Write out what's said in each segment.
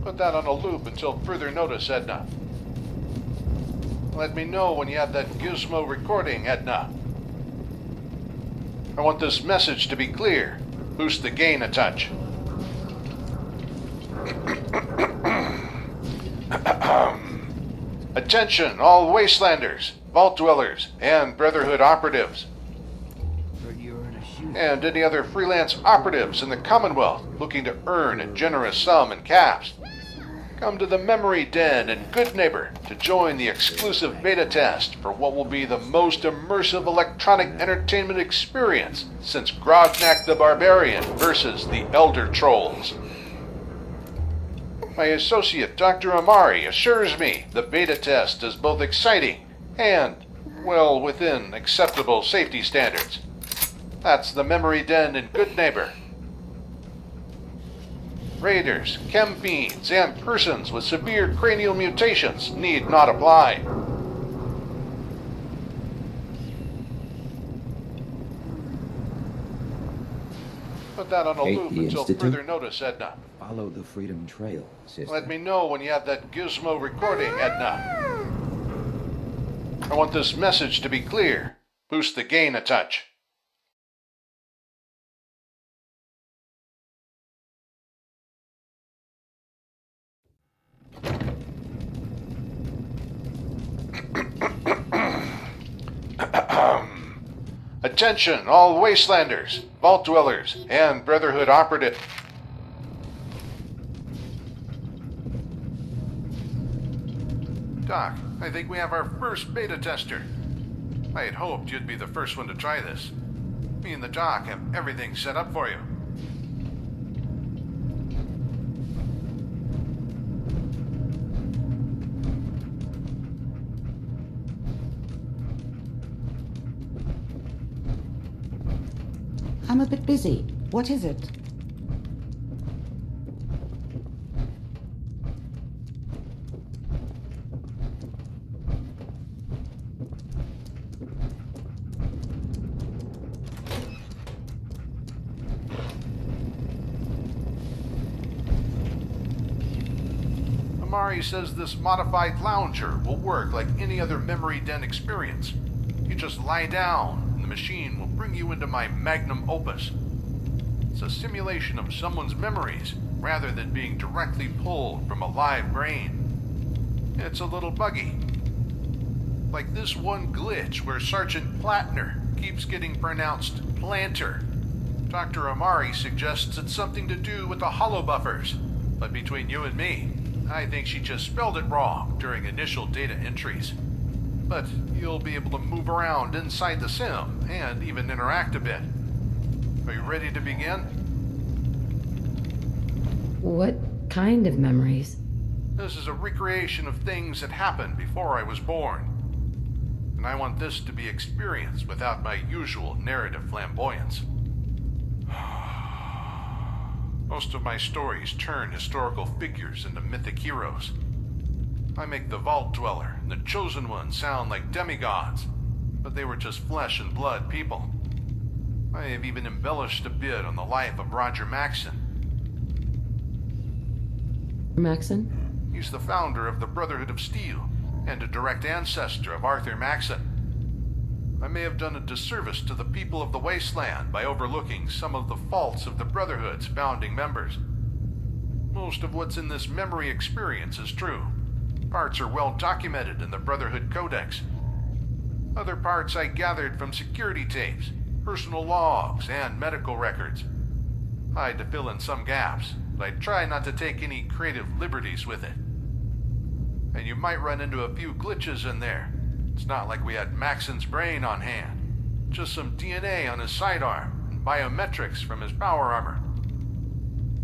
Put that on a loop until further notice, Edna. Let me know when you have that gizmo recording, Edna. I want this message to be clear. Boost the gain a touch. Attention, all Wastelanders, Vault Dwellers, and Brotherhood operatives. And any other freelance operatives in the Commonwealth looking to earn a generous sum in caps. Come to the Memory Den in Good Neighbor to join the exclusive beta test for what will be the most immersive electronic entertainment experience since Grognak the Barbarian versus the Elder Trolls. My associate, Dr. Amari, assures me the beta test is both exciting and, well, within acceptable safety standards. That's the Memory Den in Good Neighbor. Raiders, chem fiends, and persons with severe cranial mutations need not apply. Put that on a loop until further notice, Edna. Follow the Freedom Trail, sister. Let me know when you have that gizmo recording, Edna. I want this message to be clear. Boost the gain a touch. Attention, all Wastelanders, Vault Dwellers, and Brotherhood operatives. Doc, I think we have our first beta tester. I had hoped you'd be the first one to try this. Me and the Doc have everything set up for you. I'm a bit busy. What is it? Amari says this modified lounger will work like any other Memory Den experience. You just lie down, and the machine will bring you into my magnum opus. It's a simulation of someone's memories, rather than being directly pulled from a live brain. It's a little buggy. Like this one glitch where Sergeant Plattner keeps getting pronounced Planter. Dr. Amari suggests it's something to do with the holobuffers, but between you and me, I think she just spelled it wrong during initial data entries. But you'll be able to move around inside the sim and even interact a bit. Are you ready to begin? What kind of memories? This is a recreation of things that happened before I was born. And I want this to be experienced without my usual narrative flamboyance. Most of my stories turn historical figures into mythic heroes. I make the Vault Dweller and the Chosen One sound like demigods, but they were just flesh and blood people. I have even embellished a bit on the life of Roger Maxson. Maxson? He's the founder of the Brotherhood of Steel and a direct ancestor of Arthur Maxson. I may have done a disservice to the people of the Wasteland by overlooking some of the faults of the Brotherhood's founding members. Most of what's in this memory experience is true. Parts are well documented in the Brotherhood Codex. Other parts I gathered from security tapes, personal logs, and medical records. I had to fill in some gaps, but I try not to take any creative liberties with it. And you might run into a few glitches in there. It's not like we had Maxson's brain on hand. Just some DNA on his sidearm and biometrics from his power armor.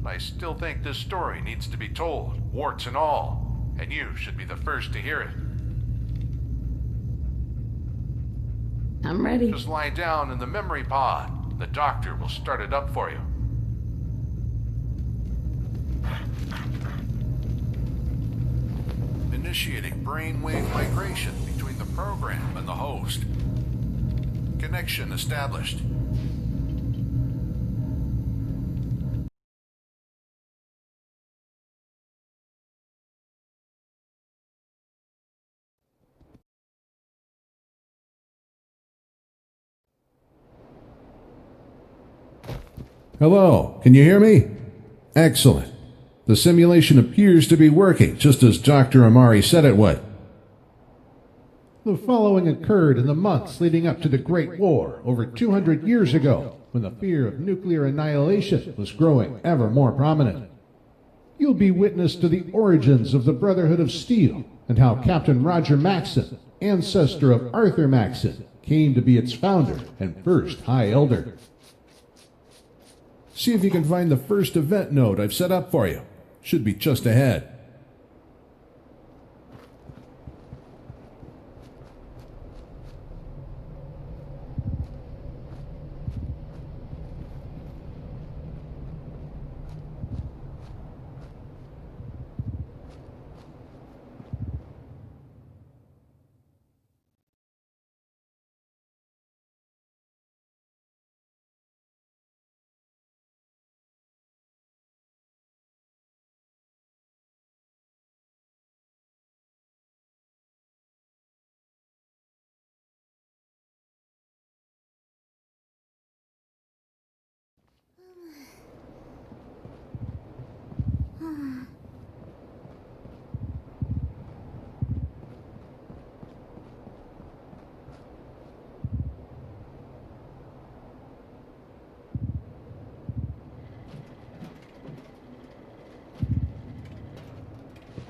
But I still think this story needs to be told, warts and all, and you should be the first to hear it. I'm ready. Just lie down in the memory pod. The doctor will start it up for you. initiating brainwave migration between the program and the host. Connection established. Hello, can you hear me? Excellent. The simulation appears to be working, just as Dr. Amari said it would. The following occurred in the months leading up to the Great War over 200 years ago, when the fear of nuclear annihilation was growing ever more prominent. You'll be witness to the origins of the Brotherhood of Steel and how Captain Roger Maxson, ancestor of Arthur Maxson, came to be its founder and first High Elder. See if you can find the first event node I've set up for you. Should be just ahead.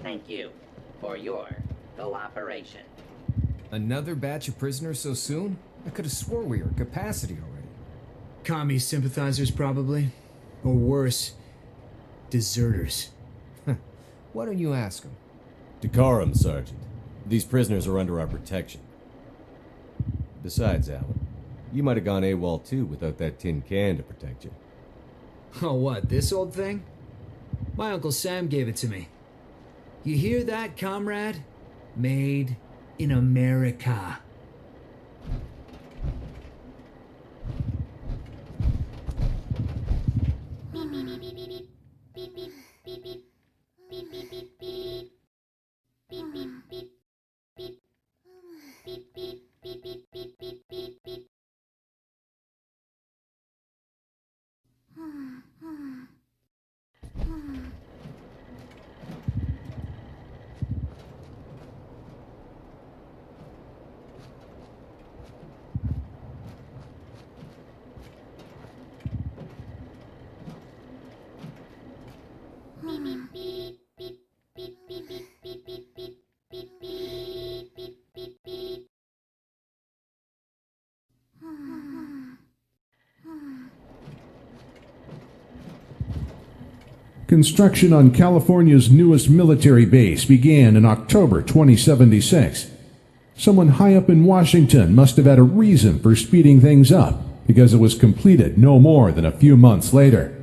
Thank you for your cooperation. Another batch of prisoners so soon? I could have swore we were at capacity already. Commie sympathizers, probably. Or worse, deserters. Why don't you ask them? Decorum, Sergeant. These prisoners are under our protection. Besides, Alan, you might have gone AWOL too without that tin can to protect you. Oh, what, this old thing? My Uncle Sam gave it to me. You hear that, comrade? Made in America. Construction on California's newest military base began in October 2076. Someone high up in Washington must have had a reason for speeding things up, because it was completed no more than a few months later.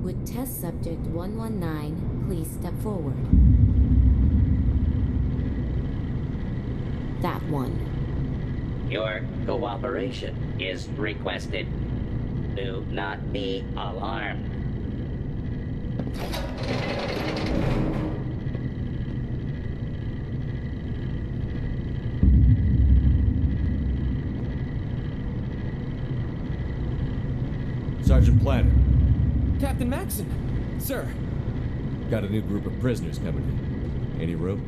Would Test Subject 119 please step forward? That one. Your cooperation is requested. Do not be alarmed. Sergeant Planner, Captain Maxson! Sir! got a new group of prisoners coming in. Any room?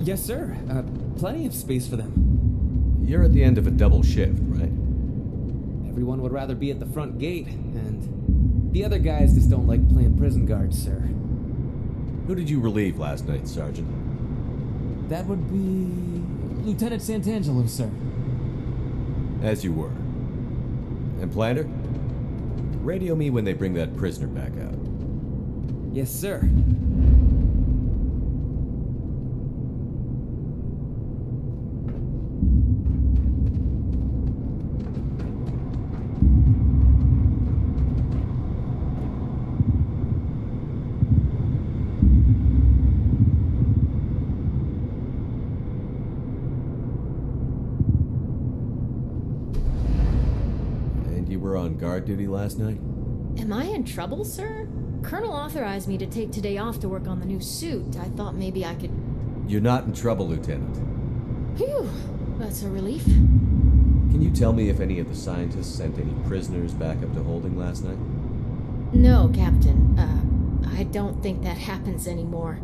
Yes, sir. Plenty of space for them. You're at the end of a double shift, right? Everyone would rather be at the front gate, and the other guys just don't like playing prison guard, sir. Who did you relieve last night, Sergeant? That would be Lieutenant Santangelo, sir. As you were. And Planter? Radio me when they bring that prisoner back out. Yes, sir. On guard duty last night? Am I in trouble, sir? Colonel authorized me to take today off to work on the new suit. I thought maybe I could... You're not in trouble, Lieutenant. Phew, that's a relief. Can you tell me if any of the scientists sent any prisoners back up to holding last night? No, Captain. I don't think that happens anymore.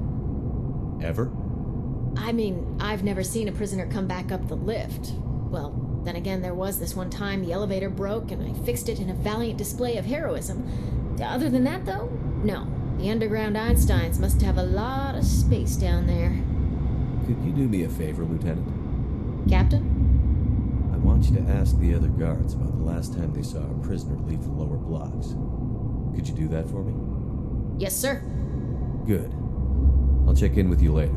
Ever? I mean, I've never seen a prisoner come back up the lift. Well, then again, there was this one time the elevator broke and I fixed it in a valiant display of heroism. Other than that, though, no. The underground Einsteins must have a lot of space down there. Could you do me a favor, Lieutenant? Captain? I want you to ask the other guards about the last time they saw a prisoner leave the lower blocks. Could you do that for me? Yes, sir. Good. I'll check in with you later.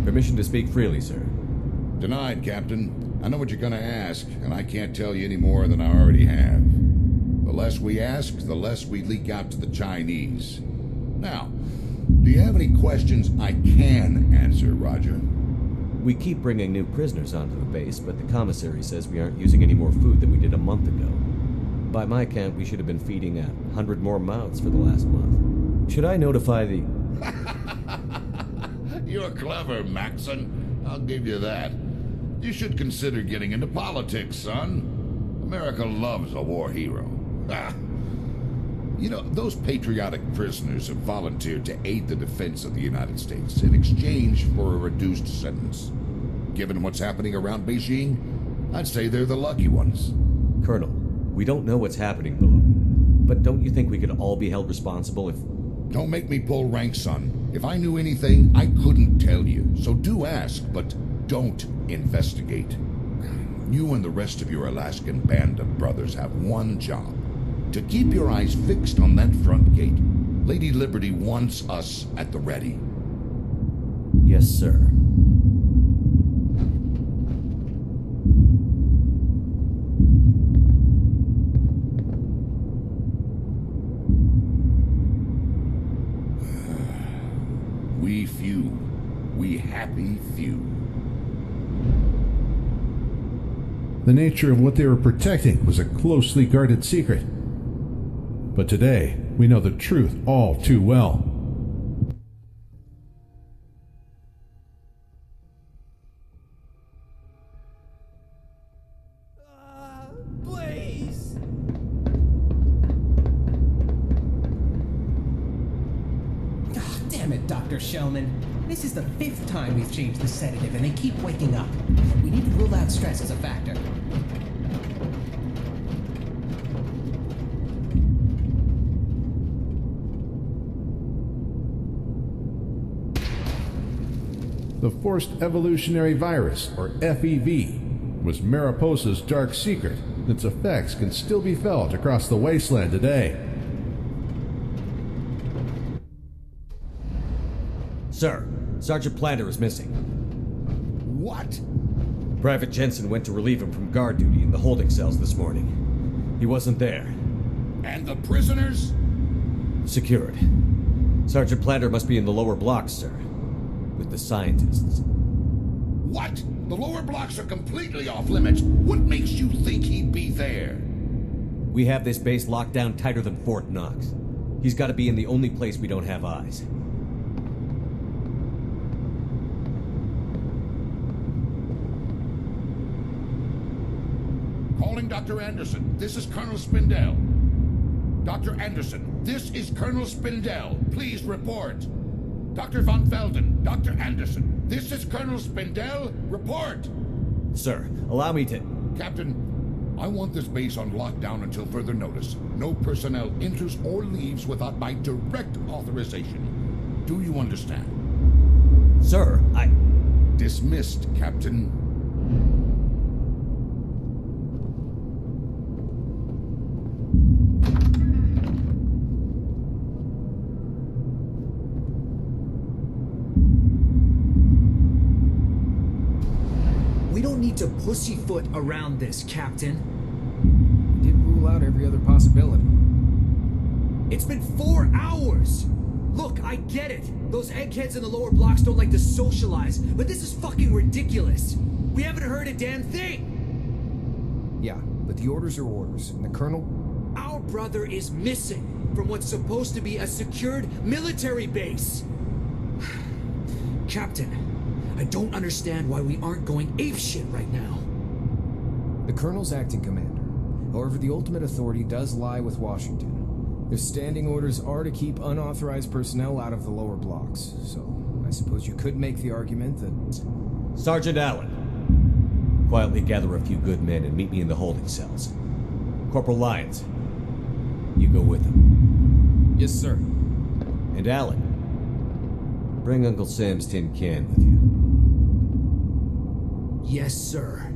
Permission to speak freely, sir. Denied, Captain. I know what you're gonna ask, and I can't tell you any more than I already have. The less we ask, the less we leak out to the Chinese. Now, do you have any questions I can answer, Roger? We keep bringing new prisoners onto the base, but the commissary says we aren't using any more food than we did a month ago. By my count, we should have been feeding 100 more mouths for the last month. Should I notify the... You're clever, Maxon. I'll give you that. You should consider getting into politics, son. America loves a war hero. You know, those patriotic prisoners have volunteered to aid the defense of the United States in exchange for a reduced sentence. Given what's happening around Beijing, I'd say they're the lucky ones. Colonel, we don't know what's happening below. But don't you think we could all be held responsible if... Don't make me pull rank, son. If I knew anything, I couldn't tell you. So do ask, but don't investigate. You and the rest of your Alaskan band of brothers have one job. To keep your eyes fixed on that front gate. Lady Liberty wants us at the ready. Yes, sir. We few. We happy few. The nature of what they were protecting was a closely guarded secret. But today, we know the truth all too well. Please! Damn it, Dr. Shellman. This is the 5th time we've changed the sedative and they keep waking up. We need to rule out stress as a factor. The Forced Evolutionary Virus, or FEV, was Mariposa's dark secret. Its effects can still be felt across the wasteland today. Sir, Sergeant Planter is missing. What? Private Jensen went to relieve him from guard duty in the holding cells this morning. He wasn't there. And the prisoners? Secured. Sergeant Planter must be in the lower blocks, sir. With the scientists. What? The lower blocks are completely off limits. What makes you think he'd be there? We have this base locked down tighter than Fort Knox. He's got to be in the only place we don't have eyes. Calling Dr. Anderson. This is Colonel Spindell. Dr. Anderson, this is Colonel Spindell. Please report. Dr. Von Felden, Dr. Anderson, this is Colonel Spindell. Report. Sir, allow me to... Captain, I want this base on lockdown until further notice. No personnel enters or leaves without my direct authorization. Do you understand? Sir, I... Dismissed, Captain. We don't need to pussyfoot around this, Captain. We did rule out every other possibility. It's been 4 hours! Look, I get it. Those eggheads in the lower blocks don't like to socialize, but this is fucking ridiculous. We haven't heard a damn thing! Yeah, but the orders are orders, and the Colonel... Our brother is missing from what's supposed to be a secured military base. Captain, I don't understand why we aren't going apeshit right now. The Colonel's acting commander. However, the ultimate authority does lie with Washington. Their standing orders are to keep unauthorized personnel out of the lower blocks, so I suppose you could make the argument that... Sergeant Allen, quietly gather a few good men and meet me in the holding cells. Corporal Lyons, you go with them. Yes, sir. And Allen, bring Uncle Sam's tin can with you. Yes, sir.